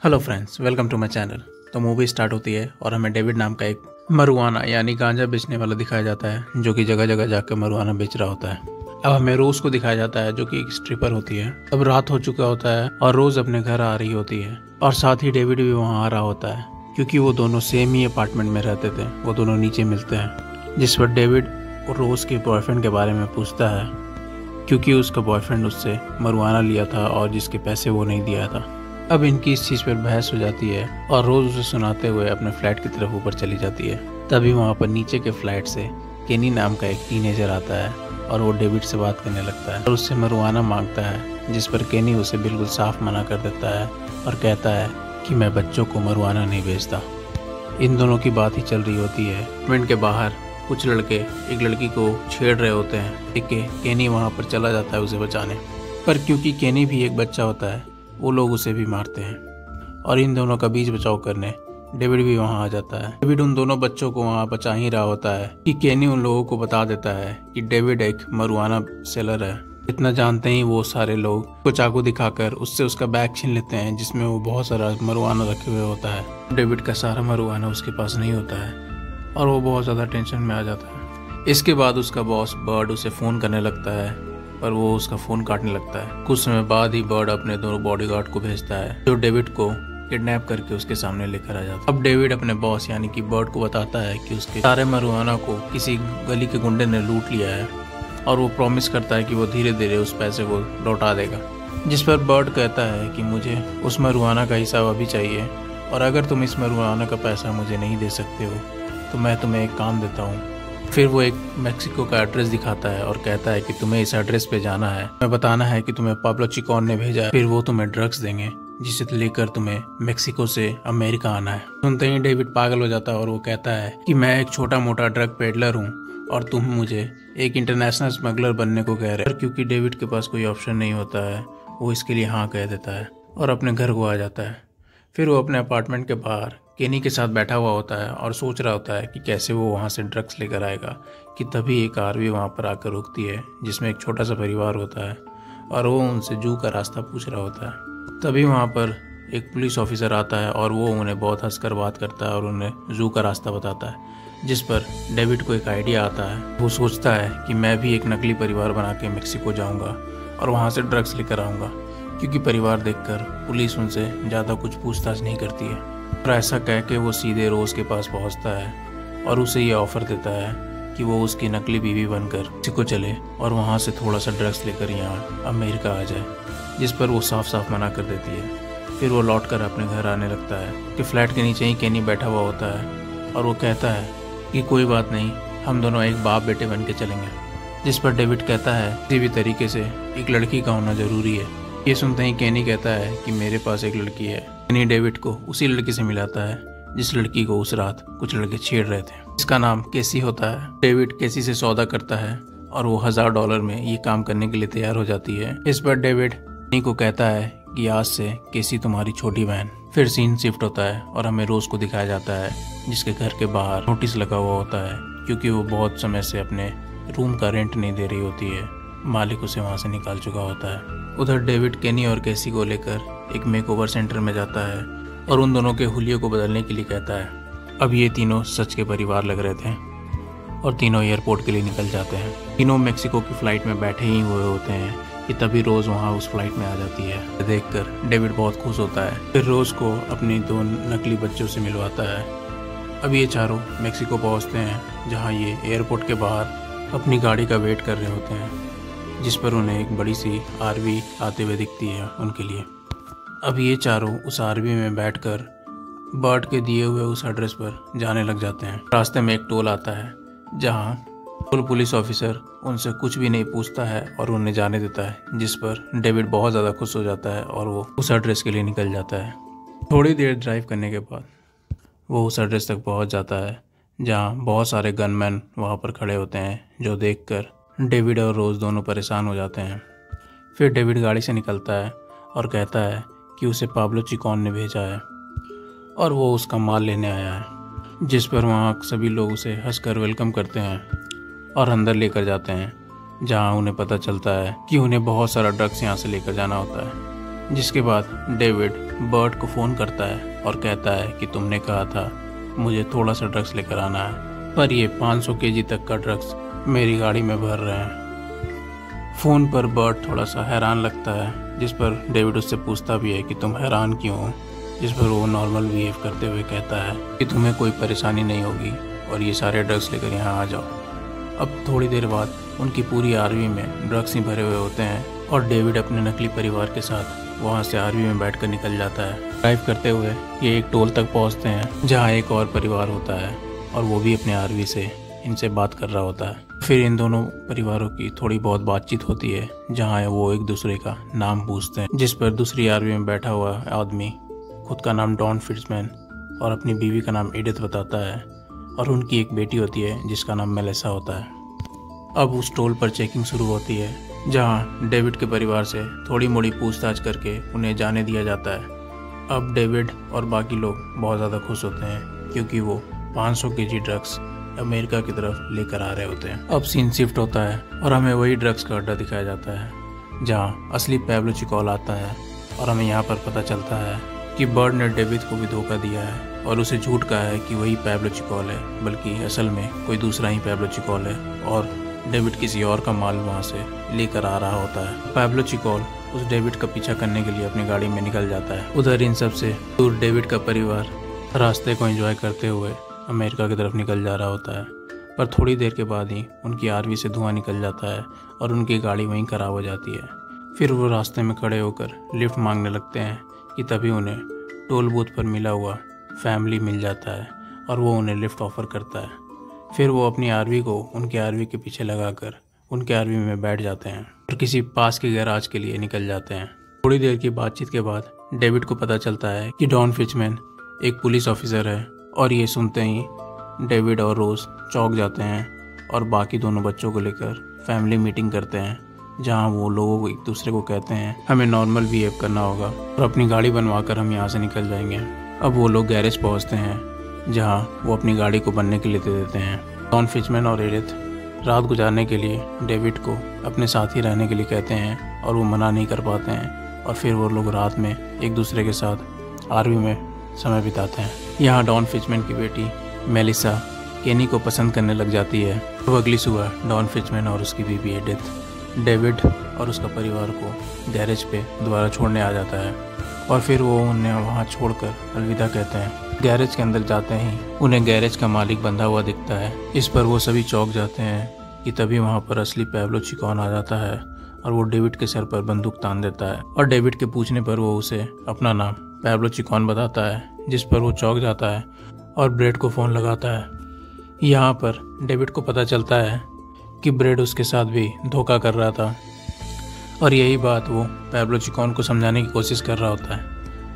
Hello friends, welcome to my channel. तो movie start होती है और हमें डेविड नाम का एक मरुआना यानी गांजा बेचने वाला दिखाया जाता है, जो कि जगह जगह जाकर मरुआना बेच रहा होता है। अब हमें रोज को दिखाया जाता है, जो कि एक स्ट्रिपर होती है। अब रात हो चुका होता है और रोज अपने घर आ रही होती है और साथ ही डेविड भी वहाँ आ रहा होता है, क्योंकि वो दोनों सेम ही अपार्टमेंट में रहते थे। वो दोनों नीचे मिलते हैं, जिस पर डेविड रोज के बॉयफ्रेंड के बारे में पूछता है, क्योंकि उसका बॉयफ्रेंड उससे मरुआना लिया था और जिसके पैसे वो नहीं दिया था। अब इनकी इस चीज़ पर बहस हो जाती है और रोज उसे सुनाते हुए अपने फ्लैट की तरफ ऊपर चली जाती है। तभी वहाँ पर नीचे के फ्लैट से केनी नाम का एक टीनेजर आता है और वो डेविड से बात करने लगता है और उससे मरुआना मांगता है, जिस पर केनी उसे बिल्कुल साफ मना कर देता है और कहता है कि मैं बच्चों को मरुआना नहीं बेचता। इन दोनों की बात ही चल रही होती है। अपार्टमेंट के बाहर कुछ लड़के एक लड़की को छेड़ रहे होते हैं। देख के केनी वहाँ पर चला जाता है उसे बचाने, पर क्योंकि केनी भी एक बच्चा होता है, वो लोग उसे भी मारते हैं और इन दोनों का बीच बचाव करने डेविड भी वहां आ जाता है। डेविड उन दोनों बच्चों को वहां बचा ही रहा होता है कि केनी उन लोगों को बता देता है कि डेविड एक मरुआना सेलर है। इतना जानते ही वो सारे लोग को चाकू दिखाकर उससे उसका बैग छीन लेते हैं, जिसमें वो बहुत सारा मरुआना रखे हुए होता है। डेविड का सारा मरुआना उसके पास नहीं होता है और वो बहुत ज़्यादा टेंशन में आ जाता है। इसके बाद उसका बॉस बर्ड उसे फ़ोन करने लगता है, पर वो उसका फ़ोन काटने लगता है। कुछ समय बाद ही बर्ड अपने दोनों बॉडीगार्ड को भेजता है, जो डेविड को किडनैप करके उसके सामने लेकर आ जाता है। अब डेविड अपने बॉस यानी कि बर्ड को बताता है कि उसके सारे मरुआना को किसी गली के गुंडे ने लूट लिया है और वो प्रॉमिस करता है कि वो धीरे धीरे उस पैसे को लौटा देगा। जिस पर बर्ड कहता है कि मुझे उस मरुआना का हिसाब अभी चाहिए, और अगर तुम इस मरुआना का पैसा मुझे नहीं दे सकते हो तो मैं तुम्हें एक काम देता हूँ। फिर वो एक मेक्सिको का एड्रेस दिखाता है और कहता है कि तुम्हें इस एड्रेस पे जाना है, मैं बताना है कि तुम्हें पाब्लो चिकॉन ने भेजा है। फिर वो तुम्हें ड्रग्स देंगे, जिसे लेकर तुम्हें मेक्सिको से अमेरिका आना है। सुनते ही डेविड पागल हो जाता है और वो कहता है कि मैं एक छोटा मोटा ड्रग पेडलर हूँ और तुम मुझे एक इंटरनेशनल स्मगलर बनने को कह रहे हो। क्योंकि डेविड के पास कोई ऑप्शन नहीं होता है, वो इसके लिए हाँ कह देता है और अपने घर को आ जाता है। फिर वो अपने अपार्टमेंट के बाहर केनी के साथ बैठा हुआ होता है और सोच रहा होता है कि कैसे वो वहाँ से ड्रग्स लेकर आएगा, कि तभी एक आरवी वहाँ पर आकर रुकती है, जिसमें एक छोटा सा परिवार होता है और वो उनसे जू का रास्ता पूछ रहा होता है। तभी वहाँ पर एक पुलिस ऑफिसर आता है और वो उन्हें बहुत हंसकर बात करता है और उन्हें जू का रास्ता बताता है, जिस पर डेविड को एक आइडिया आता है। वो सोचता है कि मैं भी एक नकली परिवार बना के मेक्सिको जाऊँगा और वहाँ से ड्रग्स लेकर आऊँगा, क्योंकि परिवार देखकर पुलिस उनसे ज़्यादा कुछ पूछताछ नहीं करती है। और ऐसा कह के वो सीधे रोज के पास पहुंचता है और उसे ये ऑफर देता है कि वो उसकी नकली बीवी बनकर मेक्सिको चले और वहां से थोड़ा सा ड्रग्स लेकर यहाँ अमेरिका आ जाए, जिस पर वो साफ साफ मना कर देती है। फिर वो लौटकर अपने घर आने लगता है कि फ्लैट के नीचे ही केनी बैठा हुआ होता है और वो कहता है कि कोई बात नहीं, हम दोनों एक बाप बेटे बन के चलेंगे। जिस पर डेविड कहता है किसी भी तरीके से एक लड़की का होना जरूरी है। ये सुनते ही केनी कहता है कि मेरे पास एक लड़की है। केनी डेविड को उसी लड़की से मिलाता है जिस लड़की को उस रात कुछ लड़के छेड़ रहे थे। इसका नाम केसी होता है। डेविड केसी से सौदा करता है और वो $1000 में ये काम करने के लिए तैयार हो जाती है। इस पर डेविड केनी को कहता है कि आज से केसी तुम्हारी छोटी बहन। फिर सीन शिफ्ट होता है और हमें रोज को दिखाया जाता है, जिसके घर के बाहर नोटिस लगा हुआ होता है, क्योंकि वो बहुत समय से अपने रूम का रेंट नहीं दे रही होती है। मालिक उसे वहाँ से निकाल चुका होता है। उधर डेविड केनी और केसी को लेकर एक मेकओवर सेंटर में जाता है और उन दोनों के हुलिये को बदलने के लिए कहता है। अब ये तीनों सच के परिवार लग रहे थे और तीनों एयरपोर्ट के लिए निकल जाते हैं। तीनों मेक्सिको की फ्लाइट में बैठे ही हुए होते हैं कि तभी रोज वहाँ उस फ्लाइट में आ जाती है। देखकर डेविड बहुत खुश होता है। फिर रोज को अपनी 2 नकली बच्चों से मिलवाता है। अब ये चारों मेक्सिको पहुँचते हैं, जहाँ ये एयरपोर्ट के बाहर अपनी गाड़ी का वेट कर रहे होते हैं, जिस पर उन्हें एक बड़ी सी आरवी आते हुए दिखती है उनके लिए। अब ये चारों उस आरवी में बैठकर बर्ड के दिए हुए उस एड्रेस पर जाने लग जाते हैं। रास्ते में एक टोल आता है, जहां टोल पुलिस ऑफिसर उनसे कुछ भी नहीं पूछता है और उन्हें जाने देता है, जिस पर डेविड बहुत ज़्यादा खुश हो जाता है और वो उस एड्रेस के लिए निकल जाता है। थोड़ी देर ड्राइव करने के बाद वो उस एड्रेस तक पहुँच जाता है, जहाँ बहुत सारे गनमैन वहाँ पर खड़े होते हैं, जो देखकर डेविड और रोज दोनों परेशान हो जाते हैं। फिर डेविड गाड़ी से निकलता है और कहता है कि उसे पाब्लो चिकॉन ने भेजा है और वो उसका माल लेने आया है, जिस पर वहाँ सभी लोग उसे हंसकर वेलकम करते हैं और अंदर लेकर जाते हैं, जहाँ उन्हें पता चलता है कि उन्हें बहुत सारा ड्रग्स यहाँ से लेकर जाना होता है। जिसके बाद डेविड बर्ट को फ़ोन करता है और कहता है कि तुमने कहा था मुझे थोड़ा सा ड्रग्स लेकर आना है, पर ये 500 केजी तक का ड्रग्स मेरी गाड़ी में भर रहे हैं। फ़ोन पर बर्ट थोड़ा सा हैरान लगता है, जिस पर डेविड उससे पूछता भी है कि तुम हैरान क्यों हो, जिस पर वो नॉर्मल बिहेव करते हुए कहता है कि तुम्हें कोई परेशानी नहीं होगी और ये सारे ड्रग्स लेकर यहाँ आ जाओ। अब थोड़ी देर बाद उनकी पूरी आरवी में ड्रग्स ही भरे हुए होते हैं और डेविड अपने नकली परिवार के साथ वहाँ से आरवी में बैठकर निकल जाता है। ड्राइव करते हुए ये एक टोल तक पहुँचते हैं जहाँ एक और परिवार होता है और वो भी अपने आरवी से इनसे बात कर रहा होता है। फिर इन दोनों परिवारों की थोड़ी बहुत बातचीत होती है जहाँ वो एक दूसरे का नाम पूछते हैं, जिस पर दूसरी आरवी में बैठा हुआ आदमी खुद का नाम डॉन फिट्जमैन और अपनी बीवी का नाम एडिथ बताता है और उनकी एक बेटी होती है जिसका नाम मेलिसा होता है। अब उस टोल पर चेकिंग शुरू होती है जहां डेविड के परिवार से थोड़ी मोड़ी पूछताछ करके उन्हें जाने दिया जाता है। अब डेविड और बाकी लोग बहुत ज़्यादा खुश होते हैं क्योंकि वो 500 केजी ड्रग्स अमेरिका की तरफ लेकर आ रहे होते हैं। अब सीन शिफ्ट होता है और हमें वही ड्रग्स का अड्डा दिखाया जाता है जहाँ असली पैब्लो चिकोल आता है और हमें यहाँ पर पता चलता है कि बर्ड ने डेविड को भी धोखा दिया है और उसे झूठ कहा है कि वही पैब्लो चिकोल है, बल्कि असल में कोई दूसरा ही पैब्लो चिकोल है और डेविड किसी और का माल वहाँ से लेकर आ रहा होता है। पैब्लो चिकोल उस डेविड का पीछा करने के लिए अपनी गाड़ी में निकल जाता है। उधर इन सब से दूर डेविड का परिवार रास्ते को एंजॉय करते हुए अमेरिका की तरफ निकल जा रहा होता है, पर थोड़ी देर के बाद ही उनकी आरवी से धुआं निकल जाता है और उनकी गाड़ी वहीं खराब हो जाती है। फिर वो रास्ते में खड़े होकर लिफ्ट मांगने लगते हैं कि तभी उन्हें टोल बूथ पर मिला हुआ फैमिली मिल जाता है और वो उन्हें लिफ्ट ऑफर करता है। फिर वो अपनी आरवी को उनके आरवी के पीछे लगाकर उनके आरवी में बैठ जाते हैं और किसी पास के गैराज के लिए निकल जाते हैं। थोड़ी देर की बातचीत के बाद डेविड को पता चलता है कि डॉन फिट्जमैन एक पुलिस ऑफिसर है और ये सुनते ही डेविड और रोज चौंक जाते हैं और बाकी दोनों बच्चों को लेकर फैमिली मीटिंग करते हैं जहां वो लोगों को एक दूसरे को कहते हैं हमें नॉर्मल बिहेव करना होगा और अपनी गाड़ी बनवाकर हम यहाँ से निकल जाएंगे। अब वो लोग गैरेज पहुँचते हैं जहां वो अपनी गाड़ी को बनने के लिए दे देते हैं। डॉन फिट्जमैन और एडिथ रात गुजारने के लिए डेविड को अपने साथ ही रहने के लिए कहते हैं और वो मना नहीं कर पाते हैं और फिर वो लोग रात में एक दूसरे के साथ आरवी में समय बिताते हैं। यहाँ डॉन फिट्जमैन की बेटी मेलिसा केनी को पसंद करने लग जाती है। तो अगली सुबह डॉन फिट्जमैन और उसकी बीवी एडिथ डेविड और उसका परिवार को गैरेज पे दोबारा छोड़ने आ जाता है और फिर वो उन्हें वहाँ छोड़कर अलविदा कहते हैं। गैरेज के अंदर जाते ही उन्हें गैरेज का मालिक बंधा हुआ दिखता है। इस पर वो सभी चौंक जाते हैं कि तभी वहाँ पर असली पैब्लो चिकोन आ जाता है और वो डेविड के सर पर बंदूक तान देता है और डेविड के पूछने पर वो उसे अपना नाम पैब्लो चिकोन बताता है, जिस पर वो चौंक जाता है और ब्रेड को फ़ोन लगाता है। यहाँ पर डेविड को पता चलता है कि ब्रेड उसके साथ भी धोखा कर रहा था और यही बात वो पैब्लो चिकोन को समझाने की कोशिश कर रहा होता है,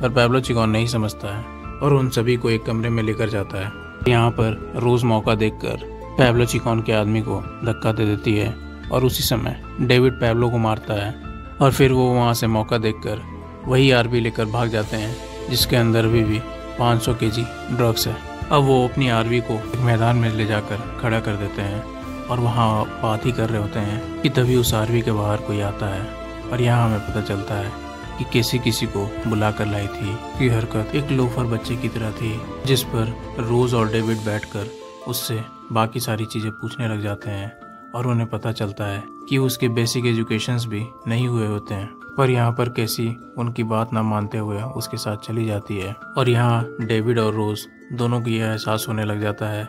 पर पैब्लो चिकोन नहीं समझता है और उन सभी को एक कमरे में लेकर जाता है। यहाँ पर रोज मौका देखकर पैब्लो चिकोन के आदमी को धक्का दे देती है और उसी समय डेविड पैब्लो को मारता है और फिर वो वहाँ से मौका देखकर वही आरवी लेकर भाग जाते हैं जिसके अंदर भी 500 केजी ड्रग्स है। अब वो अपनी आरवी को एक मैदान में ले जाकर खड़ा कर देते हैं और वहाँ बात ही कर रहे होते हैं कि तभी उस आरवी के बाहर कोई आता है और यहाँ हमें पता चलता है कि कैसे किसी को बुलाकर लाई थी। की हरकत एक लोफर बच्चे की तरह थी, जिस पर रोज और डेविड बैठकर उससे बाकी सारी चीज़ें पूछने लग जाते हैं और उन्हें पता चलता है कि उसके बेसिक एजुकेशंस भी नहीं हुए होते हैं। पर यहाँ पर कैसी उनकी बात ना मानते हुए उसके साथ चली जाती है और यहाँ डेविड और रोज दोनों को यह एहसास होने लग जाता है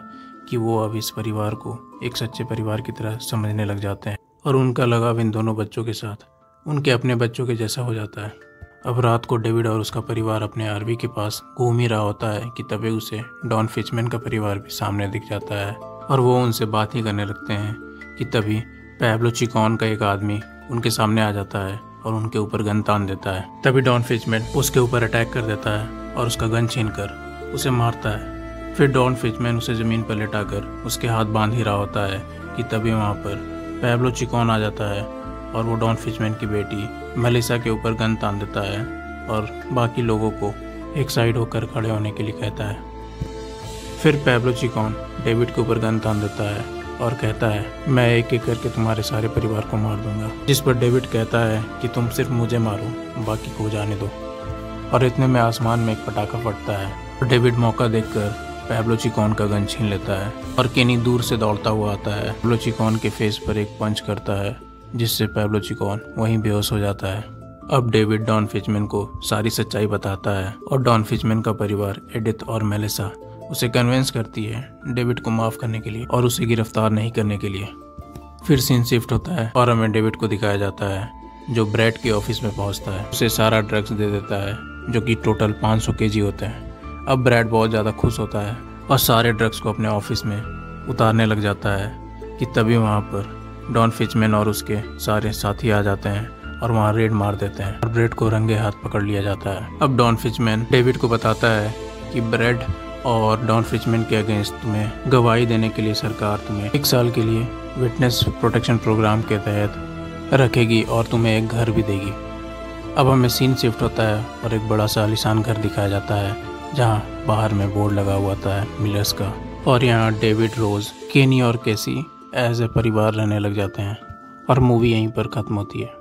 कि वो अब इस परिवार को एक सच्चे परिवार की तरह समझने लग जाते हैं और उनका लगाव इन दोनों बच्चों के साथ उनके अपने बच्चों के जैसा हो जाता है। अब रात को डेविड और उसका परिवार अपने आरवी के पास घूम ही रहा होता है कि तभी उसे डॉन फिट्जमैन का परिवार भी सामने दिख जाता है और वो उनसे बात ही करने लगते हैं कि तभी पैब्लो चिकोन का एक आदमी उनके सामने आ जाता है और उनके ऊपर गन तान देता है। तभी डॉन फिट्जमैन उसके ऊपर अटैक कर देता है और उसका गन छीनकर उसे मारता है। फिर डॉन फिट्जमैन उसे ज़मीन पर लेटाकर उसके हाथ बांध ही रहा होता है कि तभी वहाँ पर पैब्लो चिकोन आ जाता है और वो डॉन फिट्जमैन की बेटी मेलिसा के ऊपर गन तान देता है और बाकी लोगों को एक साइड होकर खड़े होने के लिए कहता है। फिर पैब्लो चिकोन डेविड के ऊपर गन तान देता है और कहता है मैं एक एक करके तुम्हारे सारे परिवार को मार दूंगा। जिस पर डेविड कहता है कि तुम सिर्फ मुझे मारो, बाकी को जाने दो। और इतने में आसमान में एक पटाखा फटता है और डेविड मौका देखकर पैब्लो चिकॉन का गन छीन लेता है और केनी दूर से दौड़ता हुआ आता है। पैब्लो चिकॉन के फेस पर एक पंच करता है जिससे पैब्लो चिकॉन वहीं बेहोश हो जाता है। अब डेविड डॉन फिचमैन को सारी सच्चाई बताता है और डॉन फिचमैन का परिवार एडिथ और मेलिसा उसे कन्विंस करती है डेविड को माफ करने के लिए और उसे गिरफ्तार नहीं करने के लिए। फिर सीन शिफ्ट होता है और हमें डेविड को दिखाया जाता है जो ब्रैड के ऑफिस में पहुंचता है। उसे सारा ड्रग्स दे देता है जो कि टोटल 500 केजी होते हैं। अब ब्रैड बहुत ज़्यादा खुश होता है और सारे ड्रग्स को अपने ऑफिस में उतारने लग जाता है कि तभी वहाँ पर डॉन फिचमैन और उसके सारे साथी आ जाते हैं और वहाँ रेड मार देते हैं और ब्रैड को रंगे हाथ पकड़ लिया जाता है। अब डॉन फिचमैन डेविड को बताता है कि ब्रैड और डॉन फिचमैन के अगेंस्ट तुम्हें गवाही देने के लिए सरकार तुम्हें 1 साल के लिए विटनेस प्रोटेक्शन प्रोग्राम के तहत रखेगी और तुम्हें एक घर भी देगी। अब हमें सीन शिफ्ट होता है और एक बड़ा सा आलीशान घर दिखाया जाता है जहां बाहर में बोर्ड लगा हुआ था मिलर्स का, और यहाँ डेविड, रोज, केनी और केसी एज ए परिवार रहने लग जाते हैं और मूवी यहीं पर खत्म होती है।